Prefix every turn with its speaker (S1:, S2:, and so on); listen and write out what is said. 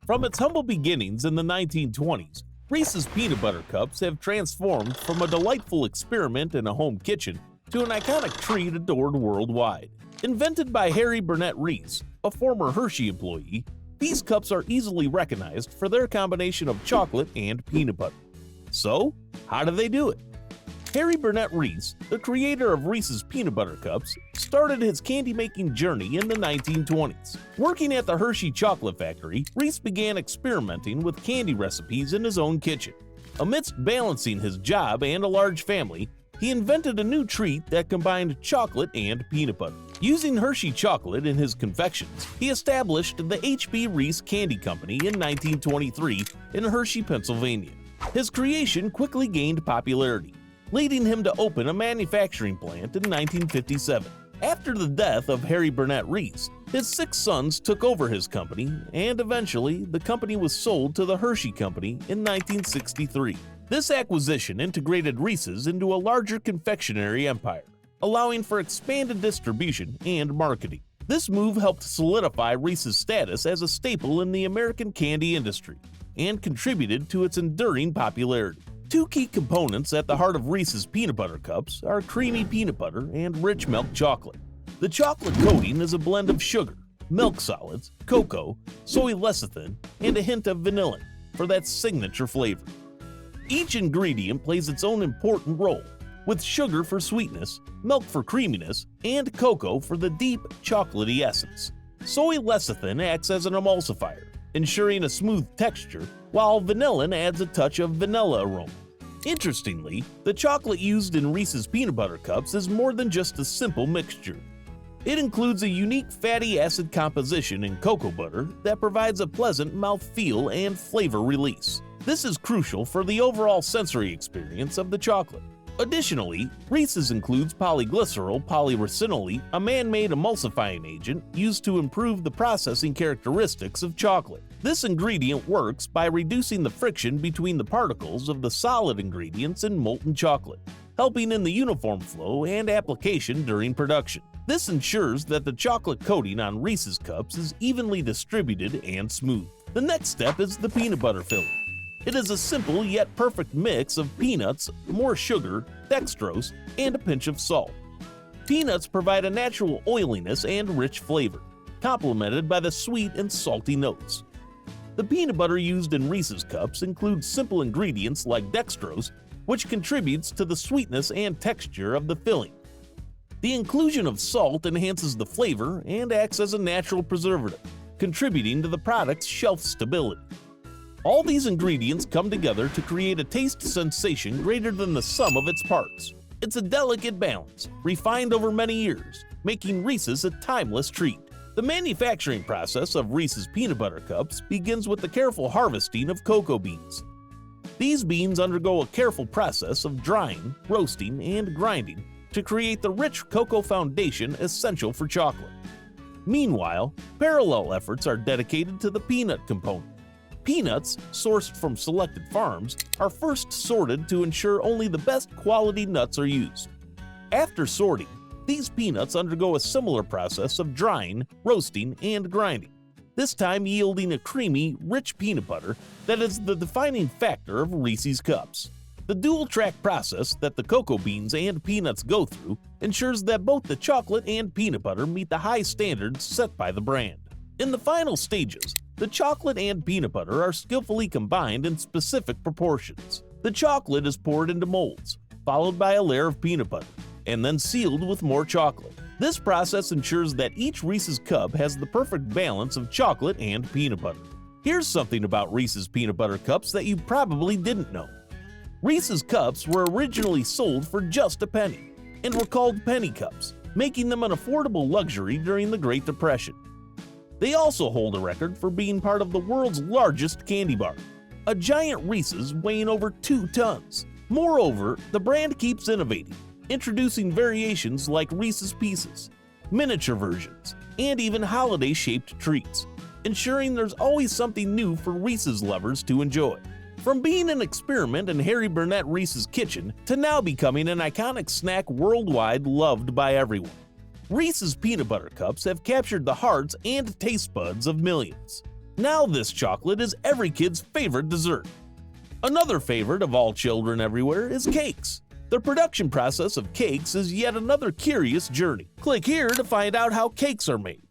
S1: From its humble beginnings in the 1920s, Reese's Peanut Butter Cups have transformed from a delightful experiment in a home kitchen to an iconic treat adored worldwide. Invented by Harry Burnett Reese, a former Hershey employee, these cups are easily recognized for their combination of chocolate and peanut butter. So, how do they do it? Harry Burnett Reese, the creator of Reese's Peanut Butter Cups, started his candy-making journey in the 1920s. Working at the Hershey chocolate factory, Reese began experimenting with candy recipes in his own kitchen. Amidst balancing his job and a large family, he invented a new treat that combined chocolate and peanut butter. Using Hershey chocolate in his confections, he established the Reese Candy Company in 1923 in Hershey, Pennsylvania. His creation quickly gained popularity, leading him to open a manufacturing plant in 1957. After the death of Harry Burnett Reese, his 6 sons took over his company, and eventually the company was sold to the Hershey Company in 1963. This acquisition integrated Reese's into a larger confectionery empire, allowing for expanded distribution and marketing. This move helped solidify Reese's status as a staple in the American candy industry and contributed to its enduring popularity. 2 key components at the heart of Reese's Peanut Butter Cups are creamy peanut butter and rich milk chocolate. The chocolate coating is a blend of sugar, milk solids, cocoa, soy lecithin, and a hint of vanillin for that signature flavor. Each ingredient plays its own important role, with sugar for sweetness, milk for creaminess, and cocoa for the deep, chocolatey essence. Soy lecithin acts as an emulsifier, ensuring a smooth texture, while vanillin adds a touch of vanilla aroma. Interestingly, the chocolate used in Reese's Peanut Butter Cups is more than just a simple mixture. It includes a unique fatty acid composition in cocoa butter that provides a pleasant mouthfeel and flavor release. This is crucial for the overall sensory experience of the chocolate. Additionally, Reese's includes polyglycerol polyresinolate, a man-made emulsifying agent used to improve the processing characteristics of chocolate. This ingredient works by reducing the friction between the particles of the solid ingredients in molten chocolate, helping in the uniform flow and application during production. This ensures that the chocolate coating on Reese's cups is evenly distributed and smooth. The next step is the peanut butter filling. It is a simple yet perfect mix of peanuts, more sugar, dextrose, and a pinch of salt. Peanuts provide a natural oiliness and rich flavor, complemented by the sweet and salty notes. The peanut butter used in Reese's cups includes simple ingredients like dextrose, which contributes to the sweetness and texture of the filling. The inclusion of salt enhances the flavor and acts as a natural preservative, contributing to the product's shelf stability. All these ingredients come together to create a taste sensation greater than the sum of its parts. It's a delicate balance, refined over many years, making Reese's a timeless treat. The manufacturing process of Reese's Peanut Butter Cups begins with the careful harvesting of cocoa beans. These beans undergo a careful process of drying, roasting, and grinding to create the rich cocoa foundation essential for chocolate. Meanwhile, parallel efforts are dedicated to the peanut component. Peanuts, sourced from selected farms, are first sorted to ensure only the best quality nuts are used. After sorting, these peanuts undergo a similar process of drying, roasting, and grinding, this time yielding a creamy, rich peanut butter that is the defining factor of Reese's Cups. The dual-track process that the cocoa beans and peanuts go through ensures that both the chocolate and peanut butter meet the high standards set by the brand. In the final stages, the chocolate and peanut butter are skillfully combined in specific proportions. The chocolate is poured into molds, followed by a layer of peanut butter, and then sealed with more chocolate. This process ensures that each Reese's Cup has the perfect balance of chocolate and peanut butter. Here's something about Reese's Peanut Butter Cups that you probably didn't know. Reese's Cups were originally sold for just a penny, and were called penny cups, making them an affordable luxury during the Great Depression. They also hold a record for being part of the world's largest candy bar, a giant Reese's weighing over 2 tons. Moreover, the brand keeps innovating, introducing variations like Reese's Pieces, miniature versions, and even holiday-shaped treats, ensuring there's always something new for Reese's lovers to enjoy. From being an experiment in Harry Burnett Reese's kitchen to now becoming an iconic snack worldwide loved by everyone, Reese's Peanut Butter Cups have captured the hearts and taste buds of millions. Now this chocolate is every kid's favorite dessert. Another favorite of all children everywhere is cakes. The production process of cakes is yet another curious journey. Click here to find out how cakes are made.